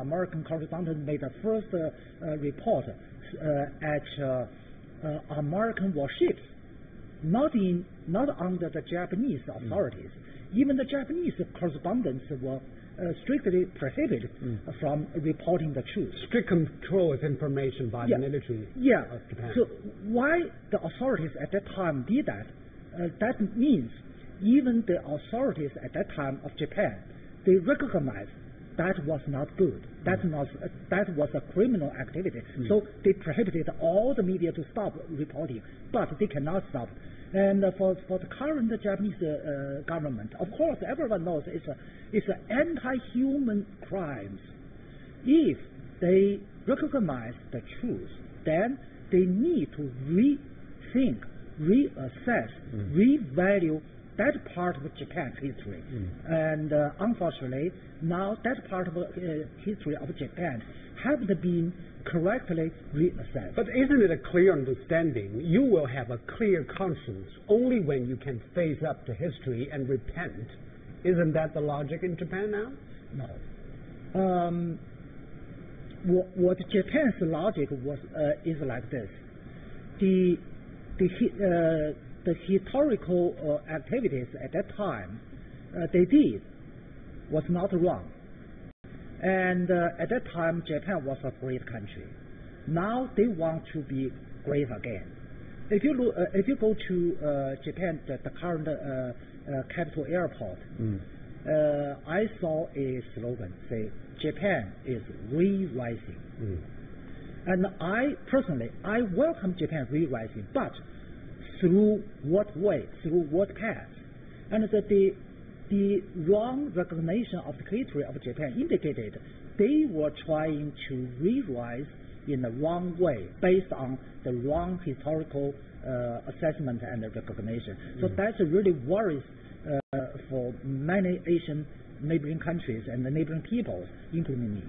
American correspondent made the first report at American warships, not under the Japanese authorities. Even the Japanese correspondents were strictly prohibited from reporting the truth. Strict control of information by the military of Japan. So why the authorities at that time did that? That means even the authorities at that time of Japan, they recognized that was not good. That was a criminal activity. So they prohibited all the media to stop reporting, but they cannot stop. And for the current Japanese government, of course, everyone knows it's anti-human crimes. If they recognize the truth, then they need to rethink, reassess, revalue that part of Japan's history. And unfortunately, now that part of history of Japan haven't been correctly reassessed. But isn't it a clear understanding you will have a clear conscience only when you can face up to history and repent? Isn't that the logic in Japan now? No. What Japan's logic was is like this: the historical activities at that time they did was not wrong. And at that time, Japan was a great country. Now they want to be great again. If you go to Japan, the current capital airport, I saw a slogan say, "Japan is re-rising." And I personally welcome Japan re-rising, but through what way? Through what path? And the wrong recognition of the history of Japan indicated they were trying to re-rise in the wrong way based on the wrong historical assessment and recognition. So that's really worries for many Asian neighboring countries and the neighboring peoples, including me.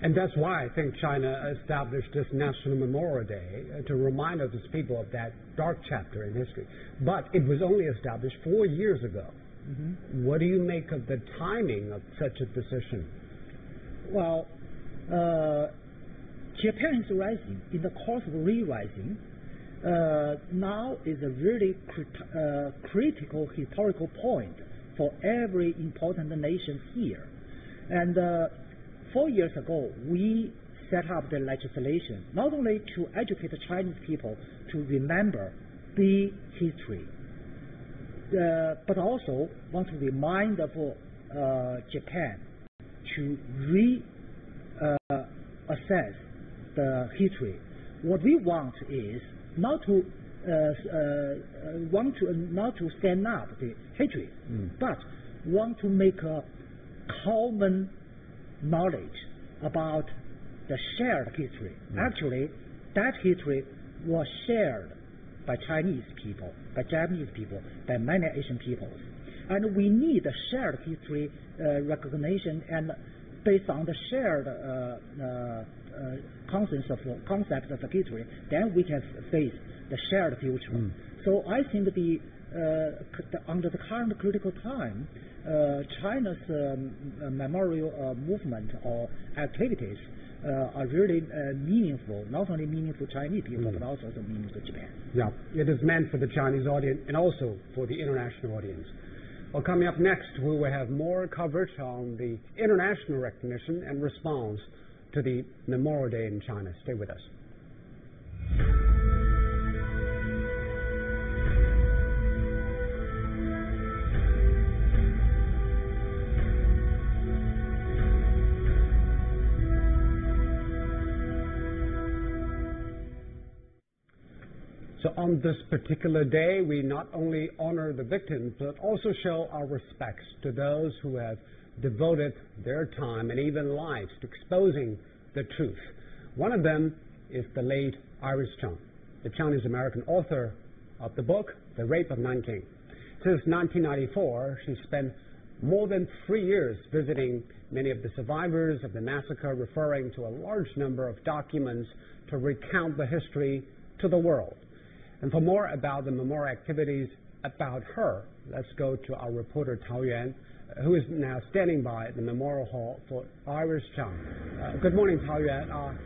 And that's why I think China established this National Memorial Day to remind its people of that dark chapter in history. But it was only established 4 years ago. What do you make of the timing of such a decision? Well, Japan is rising. In the course of re-rising, now is a really critical historical point for every important nation here. And 4 years ago, we set up the legislation not only to educate the Chinese people to remember the history, but also want to remind Japan to reassess the history. What we want is not to stand up the history, but want to make a common knowledge about the shared history. Actually, that history was shared by Chinese people, by Japanese people, by many Asian peoples. And we need a shared history recognition, and based on the shared concept of the history, then we can face the shared future. So I think under the current critical time, China's memorial movement or activities are really meaningful, not only meaningful to Chinese people, but also meaningful to Japan. Yeah, it is meant for the Chinese audience and also for the international audience. Well, coming up next, we will have more coverage on the international recognition and response to the Memorial Day in China. Stay with us. So on this particular day, we not only honor the victims, but also show our respects to those who have devoted their time and even lives to exposing the truth. One of them is the late Iris Zhang, the Chinese-American author of the book, The Rape of Nanking. Since 1994, she spent more than 3 years visiting many of the survivors of the massacre, referring to a large number of documents to recount the history to the world. And for more about the memorial activities about her, let's go to our reporter Tao Yuan, who is now standing by the Memorial Hall for Iris Zhang. Good morning, Cao Yuan.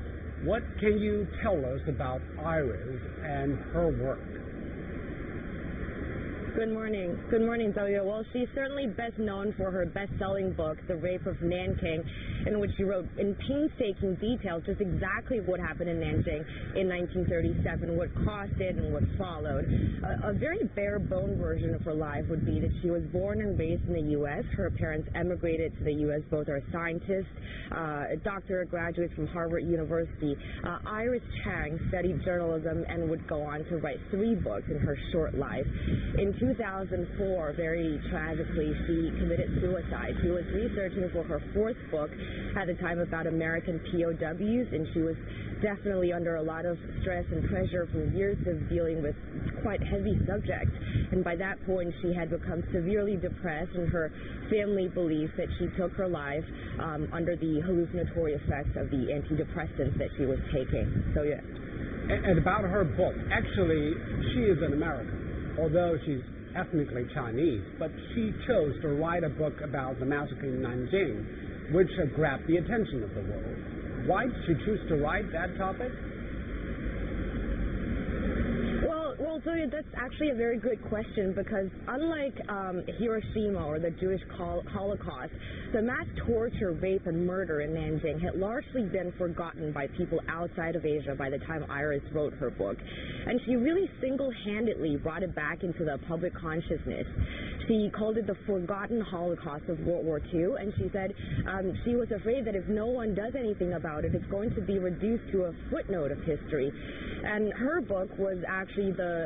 What can you tell us about Iris and her work? Good morning. Good morning, Zhou Yue. Well, she's certainly best known for her best-selling book, The Rape of Nanking, in which she wrote in painstaking detail just exactly what happened in Nanjing in 1937, what caused it, and what followed. A very bare-bone version of her life would be that she was born and raised in the U.S. Her parents emigrated to the U.S. Both are scientists, doctorate graduates from Harvard University. Iris Chang studied journalism and would go on to write 3 books in her short life. In 2004, very tragically, she committed suicide. She was researching for her 4th book at the time about American POWs, and she was definitely under a lot of stress and pressure from years of dealing with quite heavy subjects. And by that point, she had become severely depressed, and her family believes that she took her life under the hallucinatory effects of the antidepressants that she was taking. So, yeah. And about her book, actually, she is an American, although she's ethnically Chinese, but she chose to write a book about the massacre in Nanjing, which grabbed the attention of the world. Why did she choose to write that topic? Well, Zoe, that's actually a very good question, because unlike Hiroshima or the Jewish Holocaust, the mass torture, rape, and murder in Nanjing had largely been forgotten by people outside of Asia by the time Iris wrote her book. And she really single-handedly brought it back into the public consciousness. She called it the forgotten Holocaust of World War II, and she said she was afraid that if no one does anything about it, it's going to be reduced to a footnote of history. And her book was actually the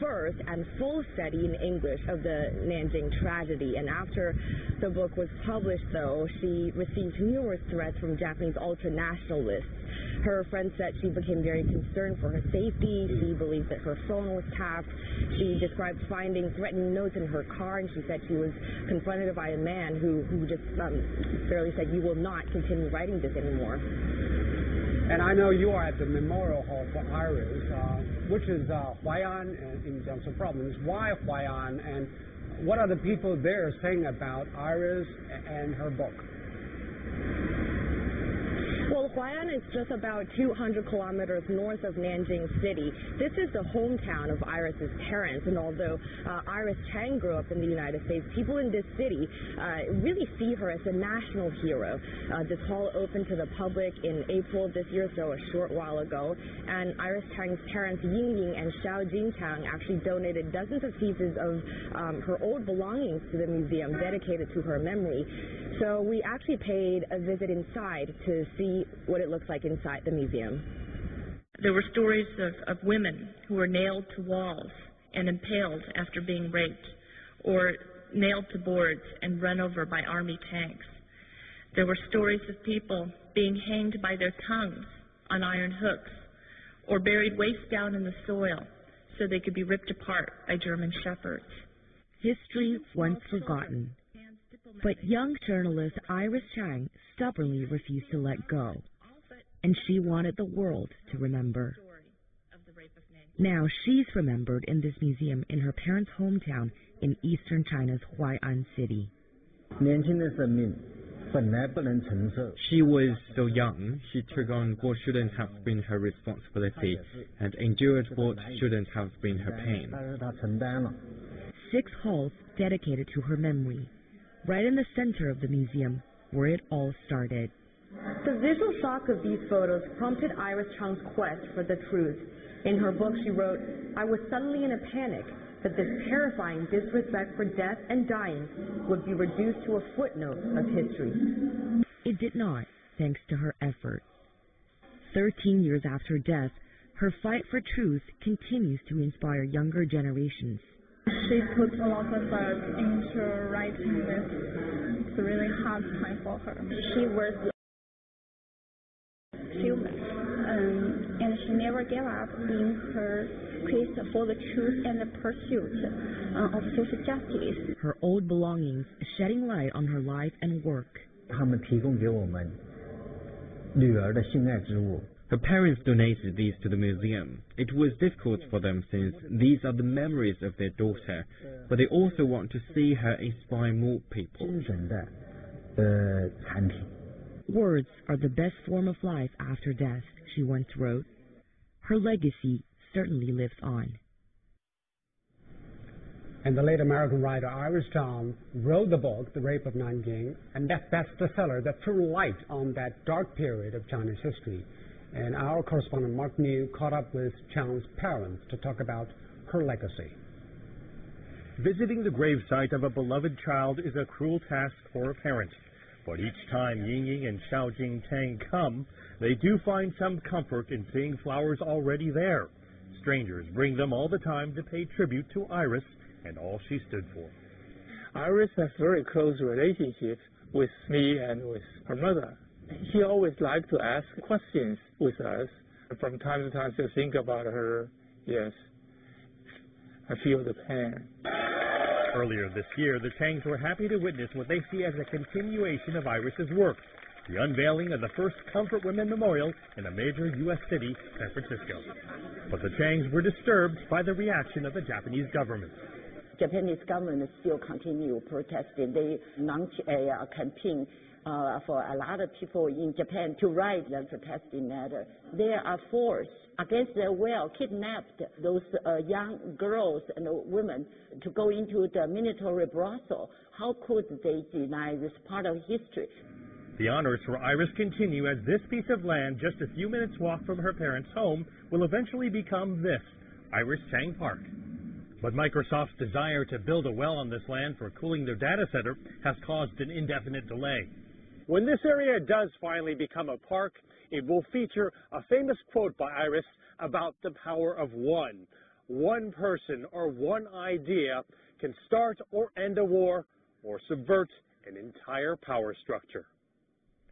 first and full study in English of the Nanjing tragedy. And after the book was published, though, she received numerous threats from Japanese ultranationalists. Her friend said she became very concerned for her safety. She believed that her phone was tapped. She described finding threatening notes in her car, and she said she was confronted by a man who just barely said, "You will not continue writing this anymore." And I know you are at the Memorial Hall for Iris, which is Huai'an in Jiangsu province. Why Huai'an, and what are the people there saying about Iris and her book? Well, Huai'an is just about 200 kilometers north of Nanjing City. This is the hometown of Iris's parents, and although Iris Chang grew up in the United States, people in this city really see her as a national hero. This hall opened to the public in April this year, so a short while ago, and Iris Chang's parents, Ying Ying and Xiao Jinchang, actually donated dozens of pieces of her old belongings to the museum dedicated to her memory. So we actually paid a visit inside to see what it looks like inside the museum. There were stories of women who were nailed to walls and impaled after being raped, or nailed to boards and run over by army tanks. There were stories of people being hanged by their tongues on iron hooks, or buried waist down in the soil so they could be ripped apart by German shepherds. History once forgotten. But young journalist Iris Chang stubbornly refused to let go, and she wanted the world to remember. Now she's remembered in this museum in her parents' hometown in eastern China's Huai'an city. She was so young, she took on what shouldn't have been her responsibility and endured what shouldn't have been her pain. 6 halls dedicated to her memory, right in the center of the museum where it all started. The visual shock of these photos prompted Iris Chang's quest for the truth. In her book, she wrote, "I was suddenly in a panic that this terrifying disrespect for death and dying would be reduced to a footnote of history." It did not, thanks to her effort. 13 years after death, her fight for truth continues to inspire younger generations. She put a lot of effort into writing this. It's a really hard time for her. She was human, and she never gave up in her quest for the truth and the pursuit of social justice. Her old belongings shedding light on her life and work. 他们提供给我们女儿的心爱之物。Her parents donated these to the museum. It was difficult for them since these are the memories of their daughter, but they also want to see her inspire more people. Words are the best form of life after death, she once wrote. Her legacy certainly lives on. And the late American writer Iris Zhang wrote the book, The Rape of Nanjing, and that bestseller that threw light on that dark period of Chinese history. And our correspondent Mark New caught up with Chang's parents to talk about her legacy. Visiting the gravesite of a beloved child is a cruel task for a parent. But each time Yingying and Xiaojing Tang come, they do find some comfort in seeing flowers already there. Strangers bring them all the time to pay tribute to Iris and all she stood for. Iris has very close relationships with me and with her mother. She always liked to ask questions with us. From time to time to think about her. Yes, I feel the pain. Earlier this year, the Tangs were happy to witness what they see as a continuation of Iris's work, the unveiling of the first Comfort Women Memorial in a major U.S. city, San Francisco. But the Tangs were disturbed by the reaction of the Japanese government. Japanese government still continue protesting. They launch a campaign for a lot of people in Japan to write the protesting letter. They are forced, against their will, kidnapped those young girls and women to go into the military brothel. How could they deny this part of history? The honors for Iris continue as this piece of land, just a few minutes' walk from her parents' home, will eventually become this, Iris Chang Park. But Microsoft's desire to build a well on this land for cooling their data center has caused an indefinite delay. When this area does finally become a park, it will feature a famous quote by Iris about the power of one. One person or one idea can start or end a war or subvert an entire power structure.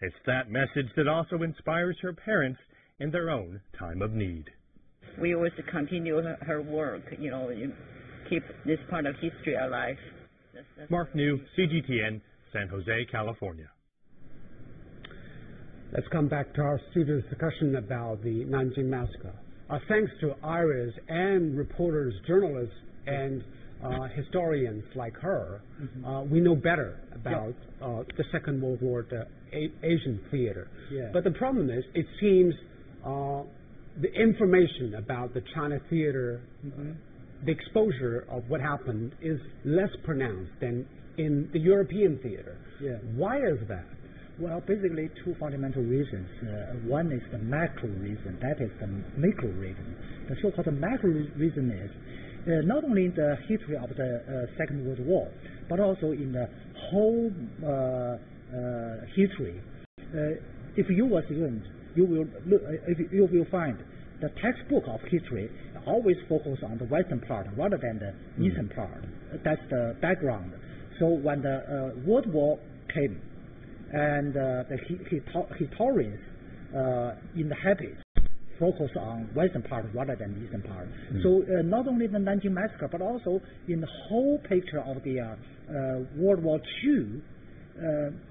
It's that message that also inspires her parents in their own time of need. We always continue her work, keep this part of history alive. Mark New, CGTN, San Jose, California. Let's come back to our studio's discussion about the Nanjing Massacre. Thanks to Iris and reporters, journalists, and historians like her, we know better about the Second World War, the Asian theater. Yeah. But the problem is, it seems the information about the China theater, the exposure of what happened is less pronounced than in the European theater. Yeah. Why is that? Well, basically two fundamental reasons. One is the macro reason, that is the micro reason. The so-called macro reason is not only in the history of the Second World War, but also in the whole history. If you were student, you will find the textbook of history always focus on the western part rather than the eastern part. That's the background. So when the World War came, and the historians in the habits focus on western part rather than eastern part. So not only the Nanjing Massacre, but also in the whole picture of the World War II,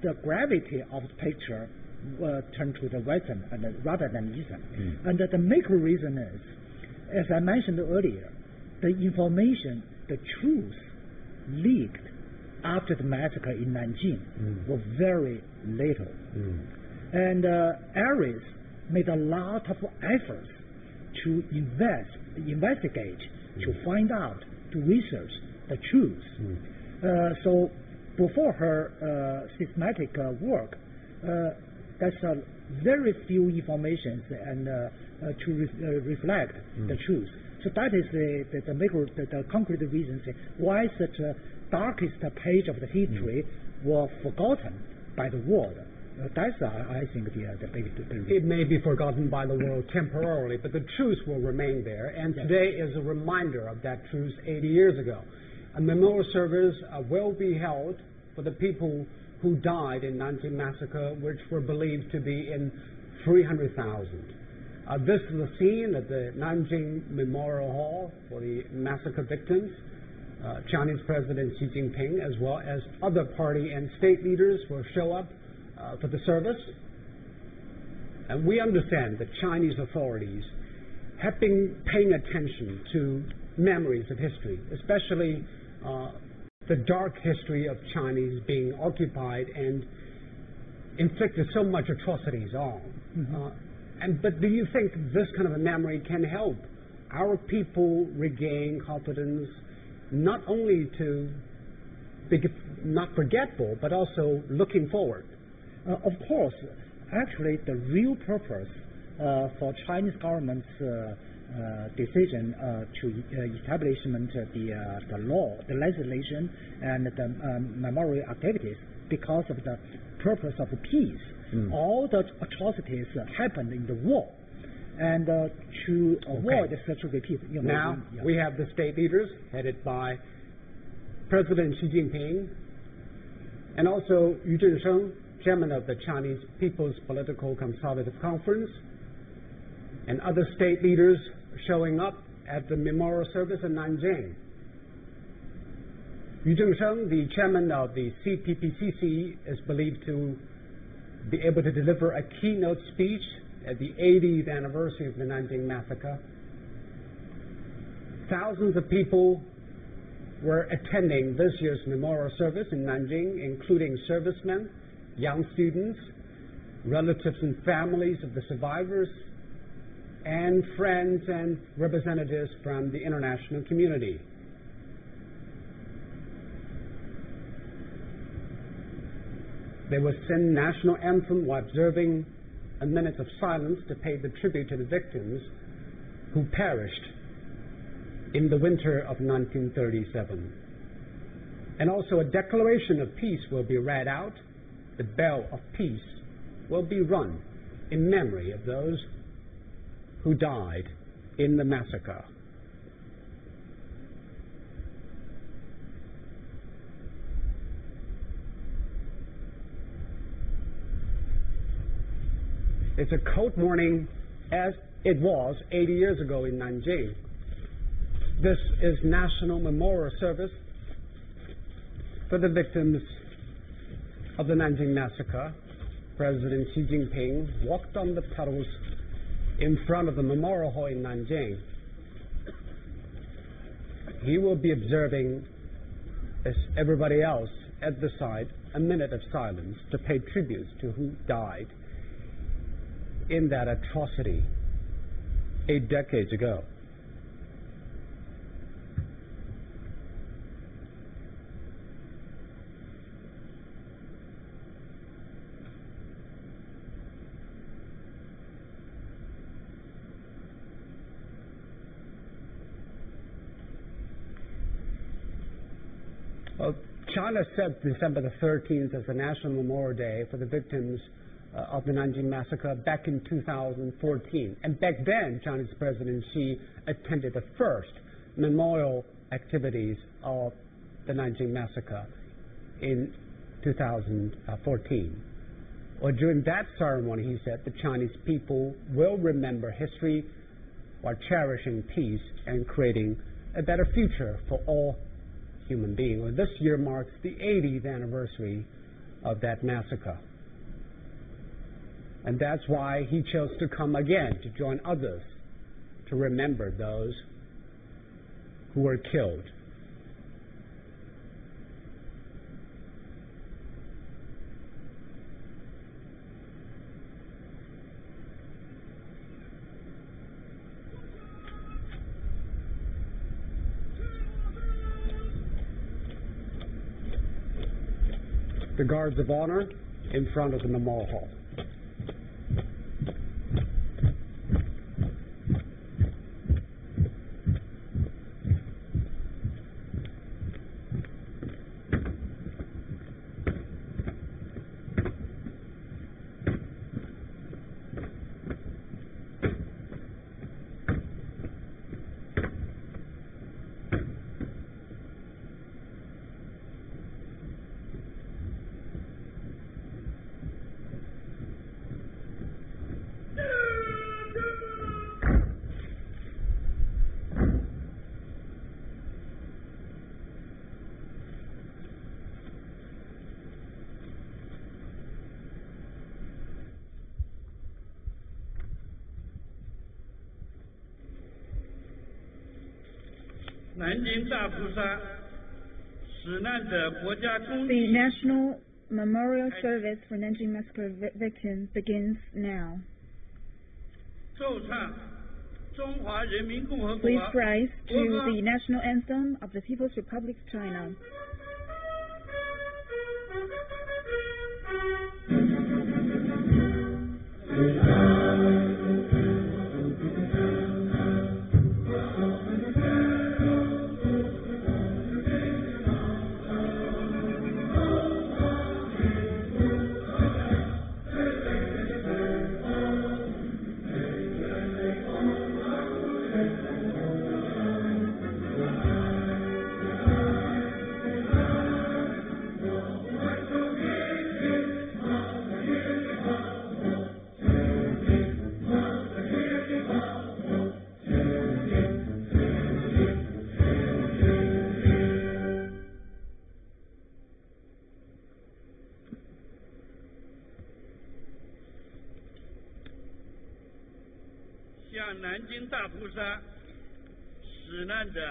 the gravity of the picture turned to the western rather than eastern. And the macro reason is, as I mentioned earlier, the information, the truth leaked after the massacre in Nanjing were very little. And Iris made a lot of efforts to investigate, to find out, to research the truth. So before her systematic work, there's very few information and to reflect the truth. So that is the concrete reasons why such a darkest page of the history were forgotten by the world. That's, I think, the big reason. It may be forgotten by the world temporarily, but the truth will remain there. And today is a reminder of that truth 80 years ago. A memorial service will be held for the people who died in Nanjing Massacre, which were believed to be in 300,000. This is the scene at the Nanjing Memorial Hall for the massacre victims. Chinese President Xi Jinping, as well as other party and state leaders, will show up for the service. And we understand that Chinese authorities have been paying attention to memories of history, especially the dark history of Chinese being occupied and inflicted so much atrocities on. But do you think this kind of a memory can help our people regain confidence, not only to be not forgetful, but also looking forward? Of course. Actually, the real purpose for Chinese government's decision to establishment the law, the legislation, and the memorial activities, because of the purpose of peace. All the atrocities happened in the war, and to avoid such a repeat. Now we have the state leaders headed by President Xi Jinping, and also Yu Zhongshan, chairman of the Chinese People's Political Consultative Conference, and other state leaders showing up at the memorial service in Nanjing. Yu Zhongshan, the chairman of the CPPCC, is believed to be able to deliver a keynote speech at the 80th anniversary of the Nanjing Massacre. Thousands of people were attending this year's memorial service in Nanjing, including servicemen, young students, relatives and families of the survivors, and friends and representatives from the international community. They will sing national anthem while observing a minute of silence to pay the tribute to the victims who perished in the winter of 1937. And also a declaration of peace will be read out. The bell of peace will be rung in memory of those who died in the massacre. It's a cold morning, as it was 80 years ago in Nanjing. This is National Memorial Service for the victims of the Nanjing Massacre. President Xi Jinping walked on the petals in front of the Memorial Hall in Nanjing. He will be observing, as everybody else at the side, a minute of silence to pay tribute to who died in that atrocity 8 decades ago. China set December the 13th as the National Memorial Day for the victims of the Nanjing Massacre back in 2014. And back then, Chinese President Xi attended the first memorial activities of the Nanjing Massacre in 2014. Well, during that ceremony, he said the Chinese people will remember history while cherishing peace and creating a better future for all human beings. Well, this year marks the 80th anniversary of that massacre. And that's why he chose to come again, to join others, to remember those who were killed. The guards of honor in front of the Memorial Hall. The National memorial service for Nanjing Massacre victims begins now. Please rise to the national anthem of the People's Republic of China.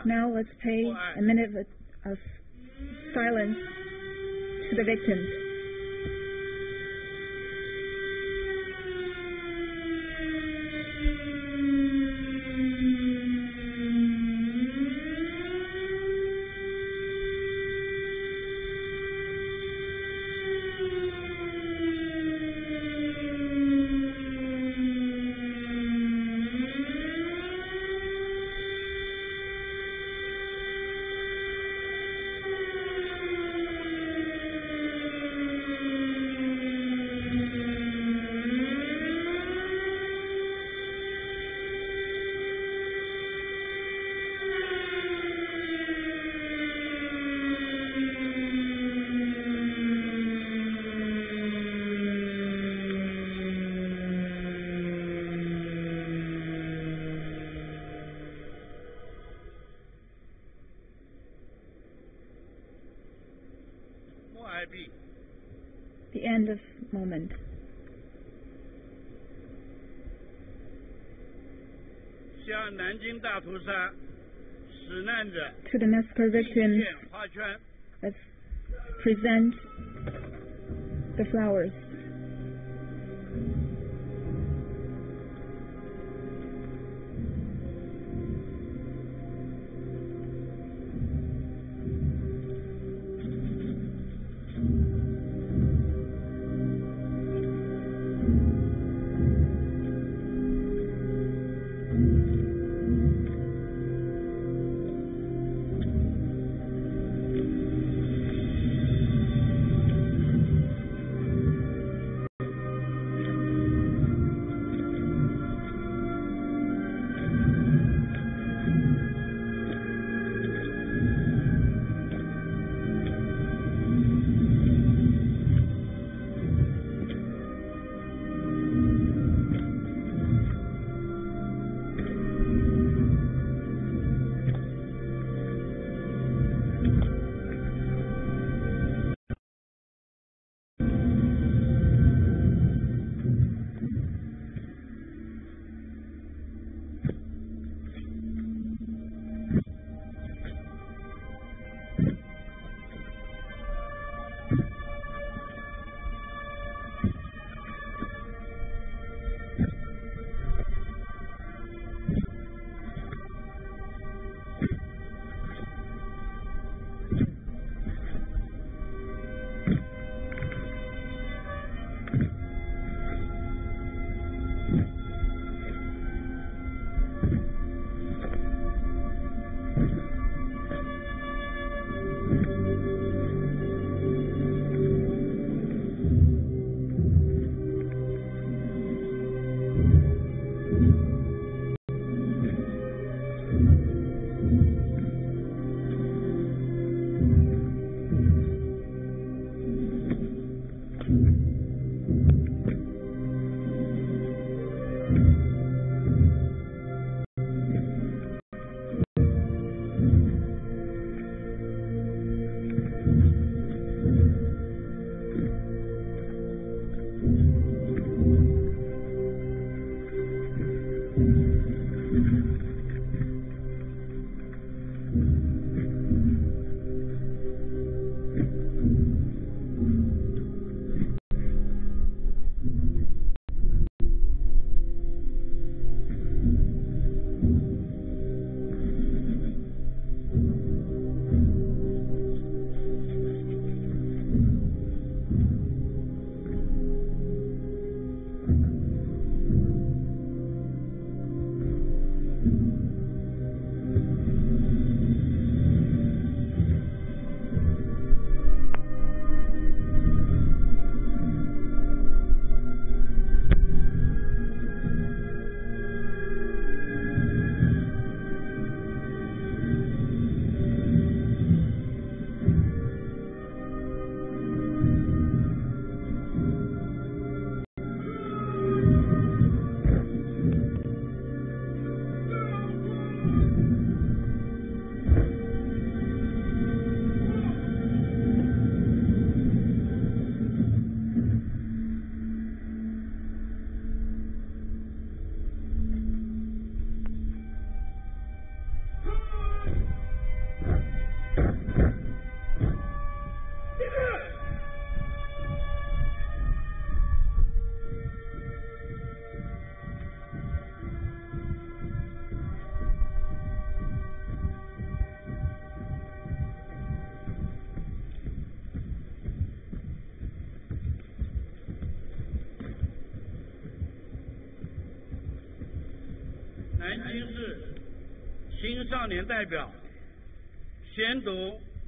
Now let's pay a minute of silence to the victims. The end of moment. To the massacre victims, let's present the flowers.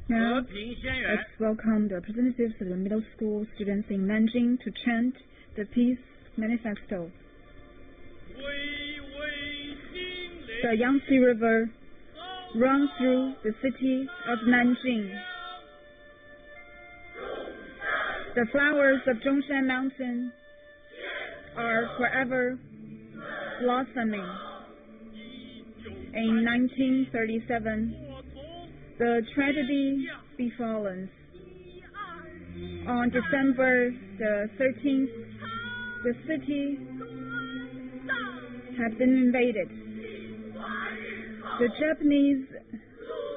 Now, let's welcome the representatives of the middle school students in Nanjing to chant the Peace Manifesto. The Yangtze River runs through the city of Nanjing. The flowers of Zhongshan Mountain are forever blossoming. In 1937, the tragedy befallen. On December the 13th, the city had been invaded. The Japanese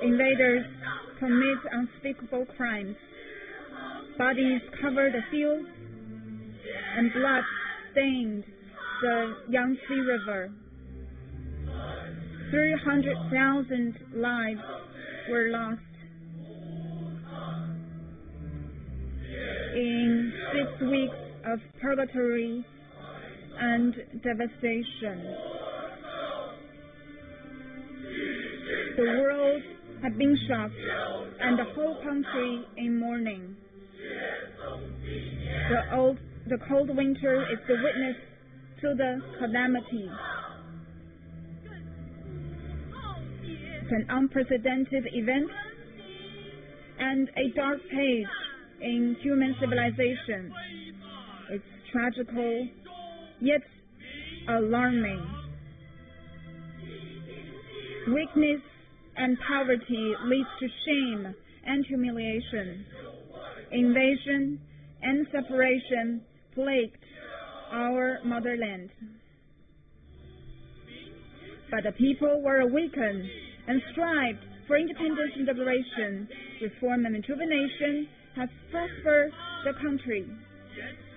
invaders commit unspeakable crimes. Bodies covered the fields, and blood stained the Yangtze River. 300,000 lives were lost. In 6 weeks of purgatory and devastation, the world had been shocked and the whole country in mourning. The cold winter is the witness to the calamity. It's an unprecedented event and a dark page in human civilization. It's tragical, yet alarming. Weakness and poverty leads to shame and humiliation. Invasion and separation plagued our motherland. But the people were awakened and strived for independence and liberation. Reform and rejuvenation has prospered the country.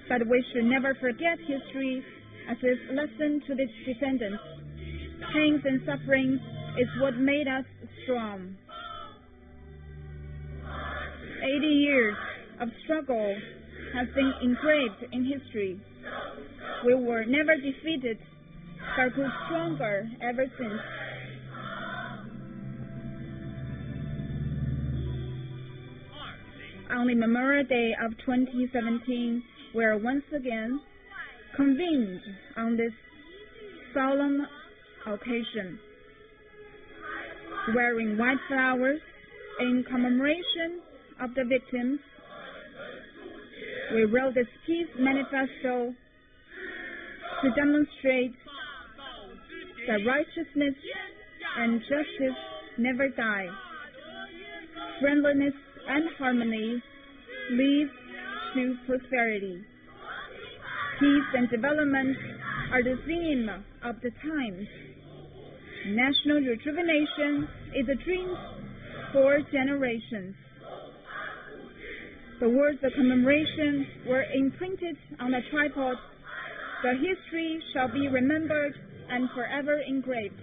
But we should never forget history as its lesson to its descendants. Pains and suffering is what made us strong. 80 years of struggle has been engraved in history. We were never defeated, but grew stronger ever since. On the Memorial Day of 2017, we are once again convened on this solemn occasion, wearing white flowers in commemoration of the victims. We wrote this peace manifesto to demonstrate that righteousness and justice never die. Friendliness and harmony lead to prosperity. Peace and development are the theme of the times. National rejuvenation is a dream for generations. The words of commemoration were imprinted on a tripod. The history shall be remembered and forever engraved.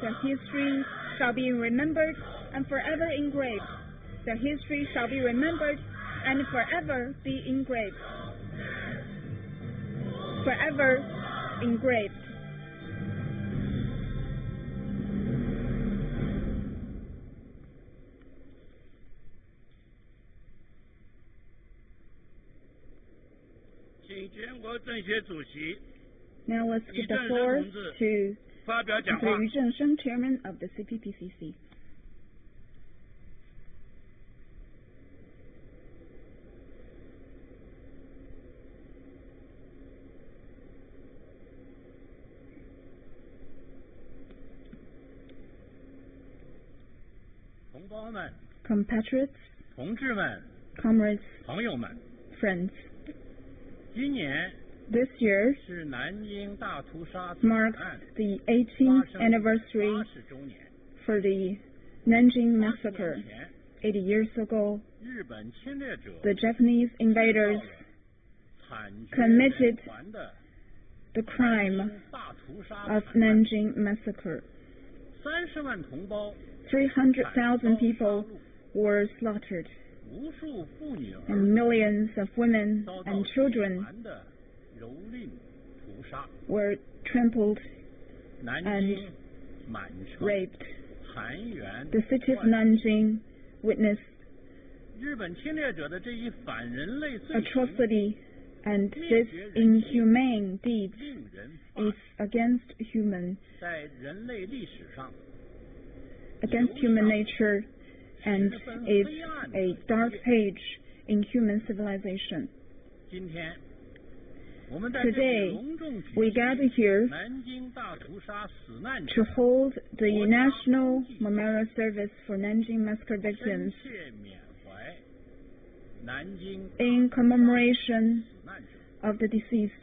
The history shall be remembered and forever engraved. The history shall be remembered and forever be engraved. Forever engraved. Now let's give the floor to Mr. Zhongshan, Chairman of the CPPCC. Compatriots, comrades, friends. This year marks the 18th anniversary for the Nanjing Massacre. 80 years ago, the Japanese invaders committed the crime of Nanjing Massacre. 300,000 people were slaughtered, and millions of women and children were trampled and raped. The city of Nanjing witnessed atrocity, and this inhumane deed is against human nature, and is a dark page in human civilization. Today, we gather here to hold the National Memorial Service for Nanjing Massacre victims in commemoration of the deceased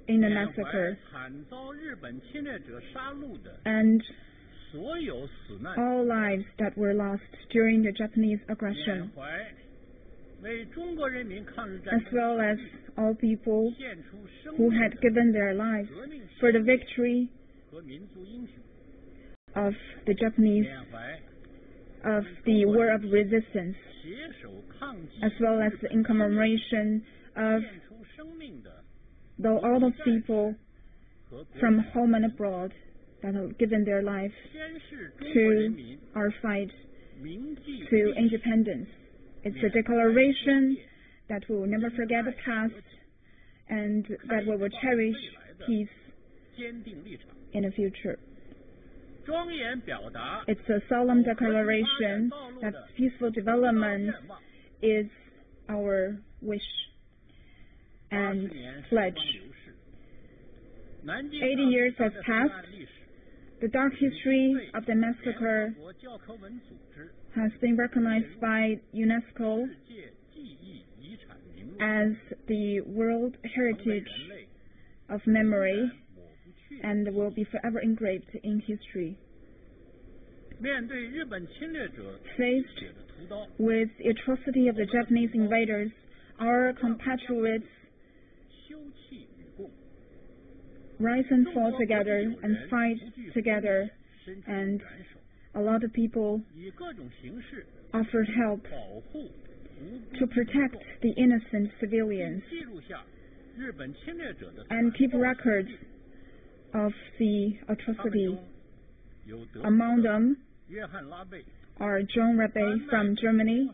in the massacre, and all lives that were lost during the Japanese aggression, as well as all people who had given their lives for the victory of the Japanese, of the war of resistance, as well as in commemoration of all those people from home and abroad that have given their lives to our fight to independence. It's a declaration that we will never forget the past, and that we will cherish peace in the future. It's a solemn declaration that peaceful development is our wish and pledge. 80 years has passed. The dark history of the massacre has been recognized by UNESCO as the World Heritage of Memory, and will be forever engraved in history. Faced with the atrocity of the Japanese invaders, our compatriots rise and fall together and fight together, and a lot of people offered help to protect the innocent civilians and keep records of the atrocity. Among them are John Rabbe from Germany,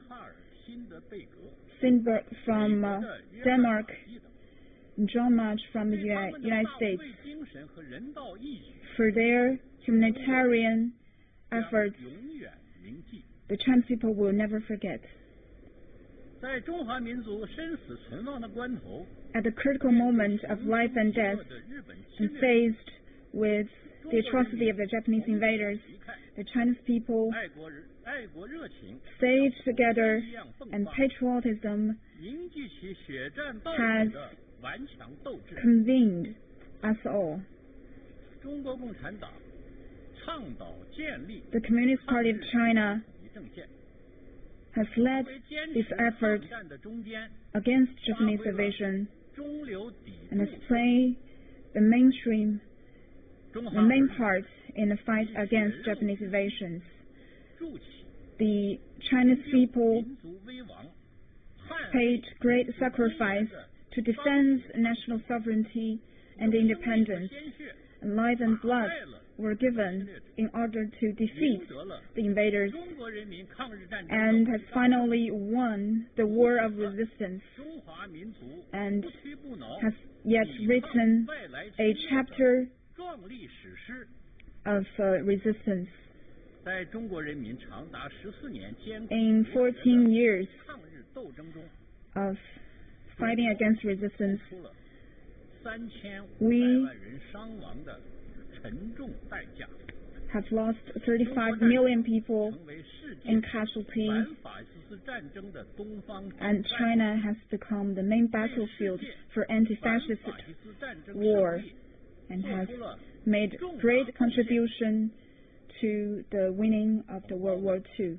Sindberg from Denmark, John March from the United States, for their humanitarian efforts. The Chinese people will never forget. At the critical moment of life and death, and faced with the atrocity of the Japanese invaders, the Chinese people stayed together, and patriotism has convened us all. The Communist Party of China has led this effort against Japanese invasion, and has played the main part in the fight against Japanese invasions. The Chinese people paid great sacrifice to defend national sovereignty and independence, and life and blood were given in order to defeat the invaders, and has finally won the war of resistance, and has yet written a chapter of resistance. In 14 years of fighting against resistance, we have lost 35 million people in casualties, and China has become the main battlefield for anti-fascist war, and has made great contribution to the winning of the World War II.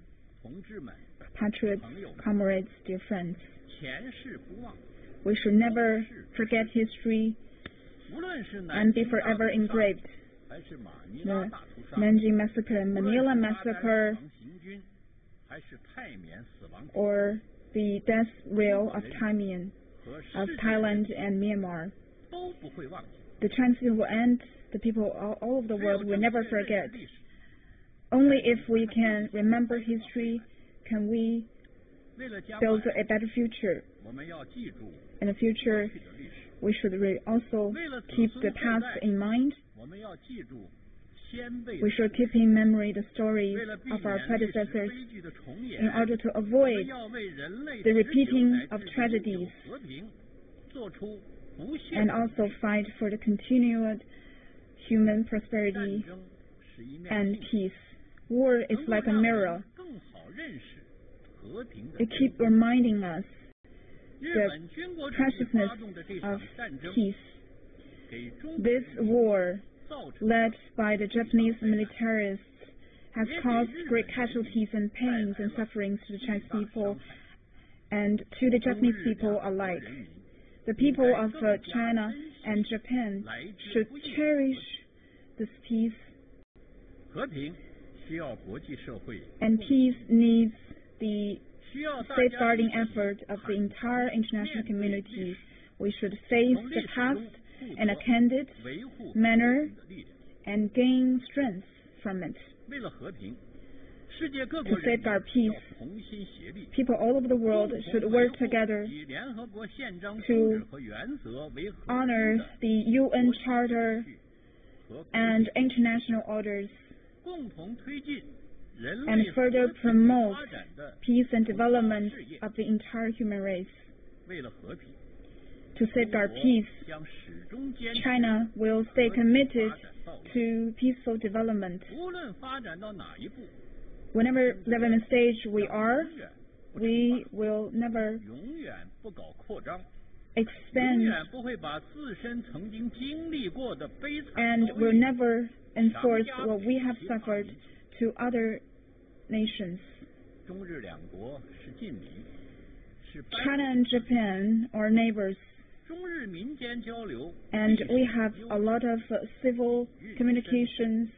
Compatriots, comrades, dear friends, we should never forget history and be forever engraved. The Nanjing Massacre, Manila Massacre, or the death rail of Thailand and Myanmar. The Chinese people and the people all over the world will never forget only if we can remember history can we build a better future. In the future, we should also keep the past in mind. We should keep in memory the stories of our predecessors in order to avoid the repeating of tragedies and also fight for the continued human prosperity and peace. War is like a mirror. It keeps reminding us the preciousness of peace. This war, led by the Japanese militarists, has caused great casualties and pains and sufferings to the Chinese people and to the Japanese people alike. The people of China and Japan should cherish this peace, and peace needs the safeguarding effort of the entire international community. We should face the past in a candid manner and gain strength from it. To safeguard peace, people all over the world should work together to honor the UN Charter and international orders and further promote peace and development of the entire human race. To safeguard peace, China will stay committed to peaceful development. Whenever development stage we are, we will never expand and will never enforce what we have suffered to other nations. China and Japan are neighbors, and we have a lot of civil communications,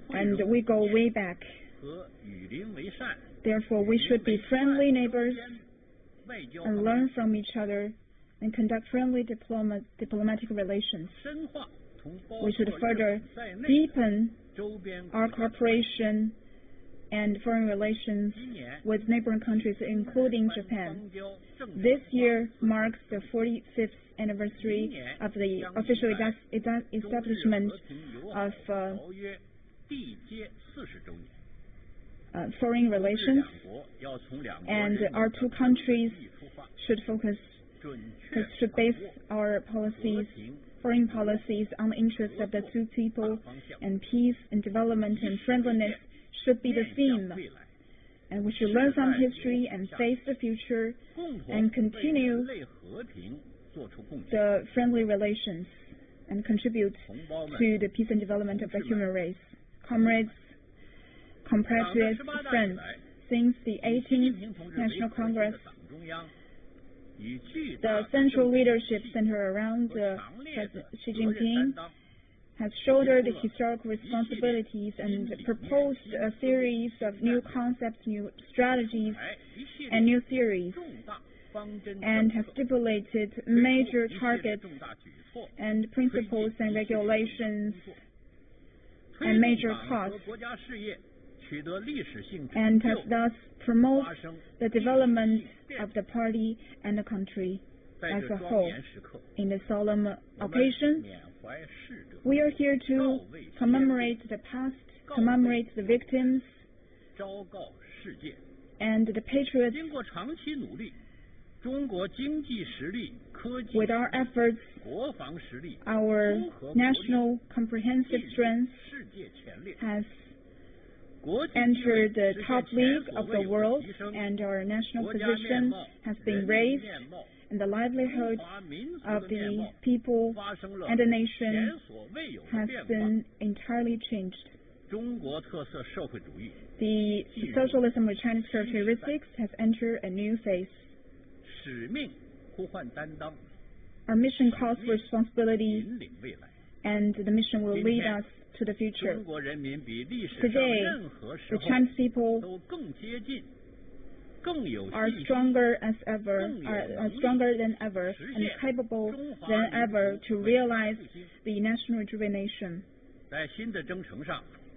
and we go way back. Therefore, we should be friendly neighbors and learn from each other and conduct friendly diplomatic relations. We should further deepen our cooperation and foreign relations with neighboring countries, including Japan. This year marks the 45th anniversary of the official establishment of foreign relations, and our two countries should base our foreign policies on the interests of the two people, and peace and development and friendliness should be the theme. And we should learn from history and face the future and continue the friendly relations and contribute to the peace and development of the human race. Comrades, compatriots, friends, since the 18th National Congress, the central leadership centered around President Xi Jinping has shouldered historical responsibilities and proposed a series of new concepts, new strategies, and new theories, and has stipulated major targets and principles and regulations and major costs, and has thus promoted the development of the party and the country as a whole. In this solemn occasion, we are here to commemorate the past, commemorate the victims and the patriots. With our efforts, our national comprehensive strength has entered the top league of the world, and our national position has been raised, and the livelihood of the people and the nation has been entirely changed. The socialism with Chinese characteristics has entered a new phase. Our mission calls for responsibility, and the mission will lead us to the future. Today, the Chinese people are stronger than ever, and capable than ever to realize the national rejuvenation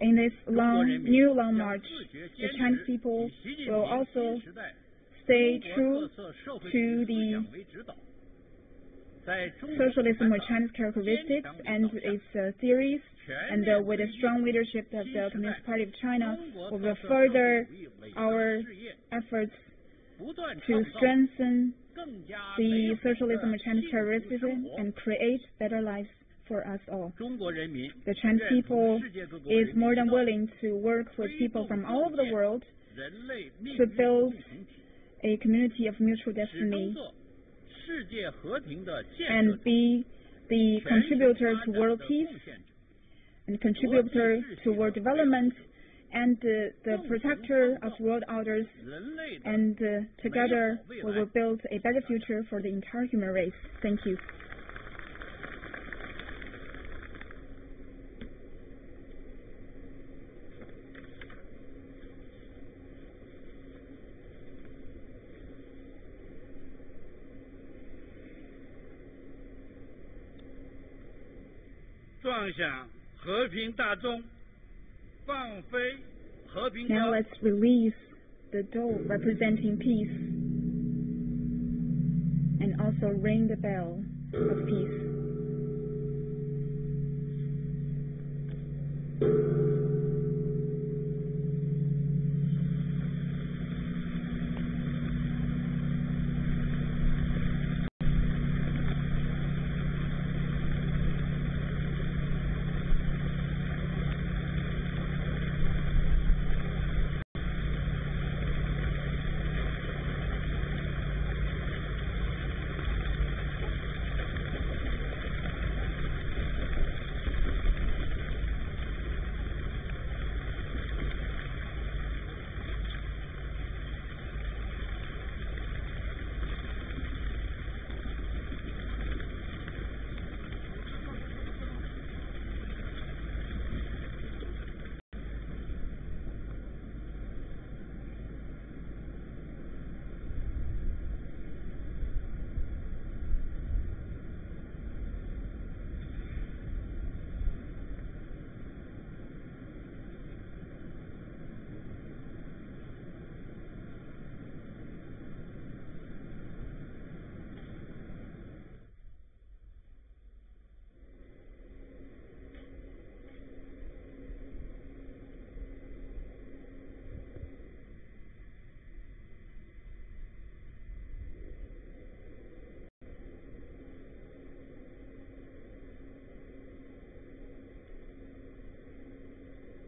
In this new long march, the Chinese people will also stay true to the socialism with Chinese characteristics and its theories, and with the strong leadership of the Communist Party of China, we will further our efforts to strengthen the socialism with Chinese characteristics and create better lives for us all. The Chinese people is more than willing to work with people from all over the world to build a community of mutual destiny and be the contributor to world peace and contributor to world development and the protector of world orders, and together we will build a better future for the entire human race. Thank you. Now let's release the dole representing peace and also ring the bell of peace.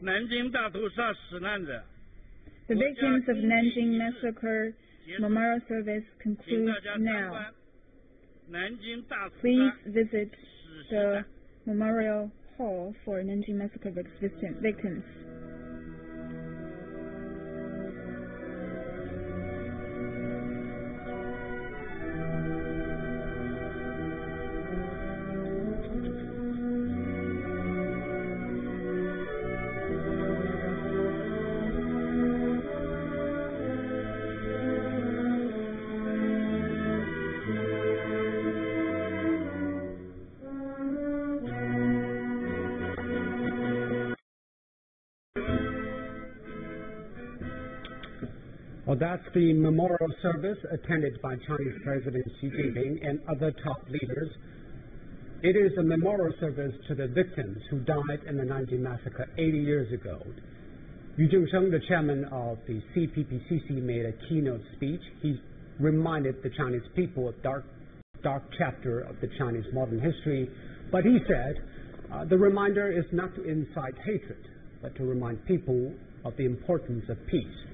The victims of Nanjing Massacre memorial service concludes now. Please visit the memorial hall for Nanjing Massacre victims. Well, that's the memorial service attended by Chinese President Xi Jinping and other top leaders. It is a memorial service to the victims who died in the Nanjing Massacre 80 years ago. Zhongshan, the chairman of the CPPCC, made a keynote speech. He reminded the Chinese people of dark chapter of the Chinese modern history, but he said the reminder is not to incite hatred, but to remind people of the importance of peace.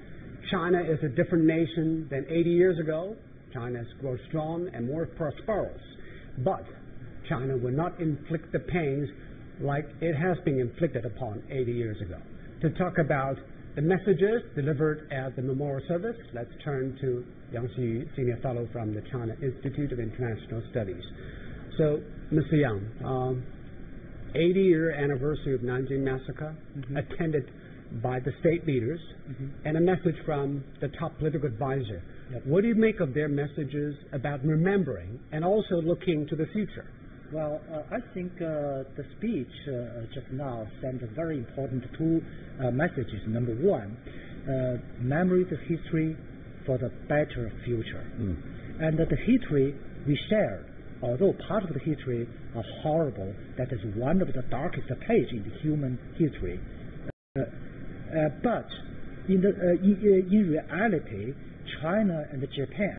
China is a different nation than 80 years ago. China has grown strong and more prosperous, but China will not inflict the pains like it has been inflicted upon 80 years ago. To talk about the messages delivered at the memorial service, let's turn to Yang Xiyu, Senior Fellow from the China Institute of International Studies. So, Mr. Yang, 80-year anniversary of Nanjing Massacre, attended by the state leaders, and a message from the top political advisor. What do you make of their messages about remembering and also looking to the future? Well, I think the speech just now sent very important two messages. Number one, memory the history for the better future. And the history we shared, although part of the history are horrible, that is one of the darkest page in the human history. But in reality, China and Japan